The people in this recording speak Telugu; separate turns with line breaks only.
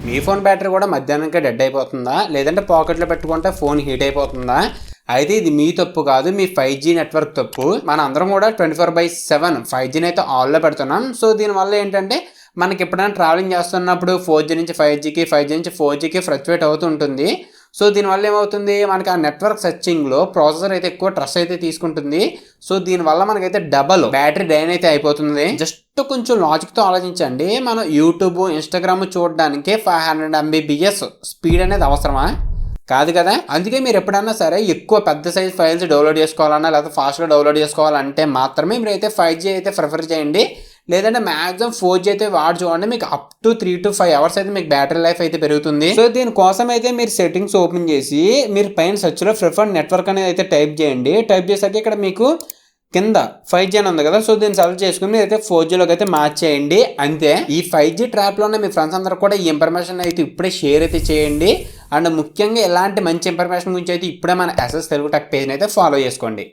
మీ ఫోన్ బ్యాటరీ కూడా మధ్యాహ్నానికి డెడ్ అయిపోతుందా, లేదంటే పాకెట్లో పెట్టుకుంటే ఫోన్ హీట్ అయిపోతుందా? అయితే ఇది మీ తప్పు కాదు, మీ 5G నెట్వర్క్ తప్పు. మన అందరం కూడా 24/7 5Gని అయితే ఆన్లో పెడుతున్నాం. సో దీనివల్ల ఏంటంటే మనకి ఎప్పుడైనా ట్రావెలింగ్ చేస్తున్నప్పుడు 4G నుంచి 5Gకి 5G నుంచి 4Gకి ఫ్లక్చువేట్ అవుతూ ఉంటుంది. సో దీనివల్ల ఏమవుతుంది, మనకి ఆ నెట్వర్క్ సెర్చింగ్లో ప్రాసెసర్ అయితే ఎక్కువ ట్రస్ అయితే తీసుకుంటుంది. సో దీనివల్ల మనకైతే డబల్ బ్యాటరీ డ్రైన్ అయితే అయిపోతుంది. జస్ట్ కొంచెం లాజిక్తో ఆలోచించండి. మనం యూట్యూబ్, ఇన్స్టాగ్రామ్ చూడడానికి 500 MBps స్పీడ్ అనేది అవసరమా? కాదు కదా. అందుకే మీరు ఎప్పుడన్నా సరే ఎక్కువ పెద్ద సైజ్ ఫైల్స్ డౌన్లోడ్ చేసుకోవాలన్నా లేకపోతే ఫాస్ట్గా డౌన్లోడ్ చేసుకోవాలంటే మాత్రమే మీరైతే 5G అయితే ప్రిఫర్ చేయండి. లేదంటే మ్యాక్సిమం 4G అయితే వాడి చూడండి, మీకు అప్ టు 3 to 5 hours అయితే మీకు బ్యాటరీ లైఫ్ అయితే పెరుగుతుంది. సో దీనికోసం అయితే మీరు సెట్టింగ్స్ ఓపెన్ చేసి మీరు పైన సెర్చ్లో ప్రిఫర్డ్ నెట్వర్క్ అనేది అయితే టైప్ చేయండి. టైప్ చేసాక ఇక్కడ మీకు కింద 5G అని ఉంది కదా, సో దీన్ని సెలెక్ట్ చేసుకుని మీరు అయితే 4Gలోకి అయితే మార్చేయండి. అంతే. ఈ 5G ట్రాప్లోనే మీ ఫ్రెండ్స్ అందరూ కూడా ఈ ఇన్ఫర్మేషన్ అయితే ఇప్పుడే షేర్ అయితే చేయండి. అండ్ ముఖ్యంగా ఇలాంటి మంచి ఇన్ఫర్మేషన్ గురించి అయితే ఇప్పుడే మన SS తెలుగు టెక్ పేజ్ని అయితే ఫాలో చేసుకోండి.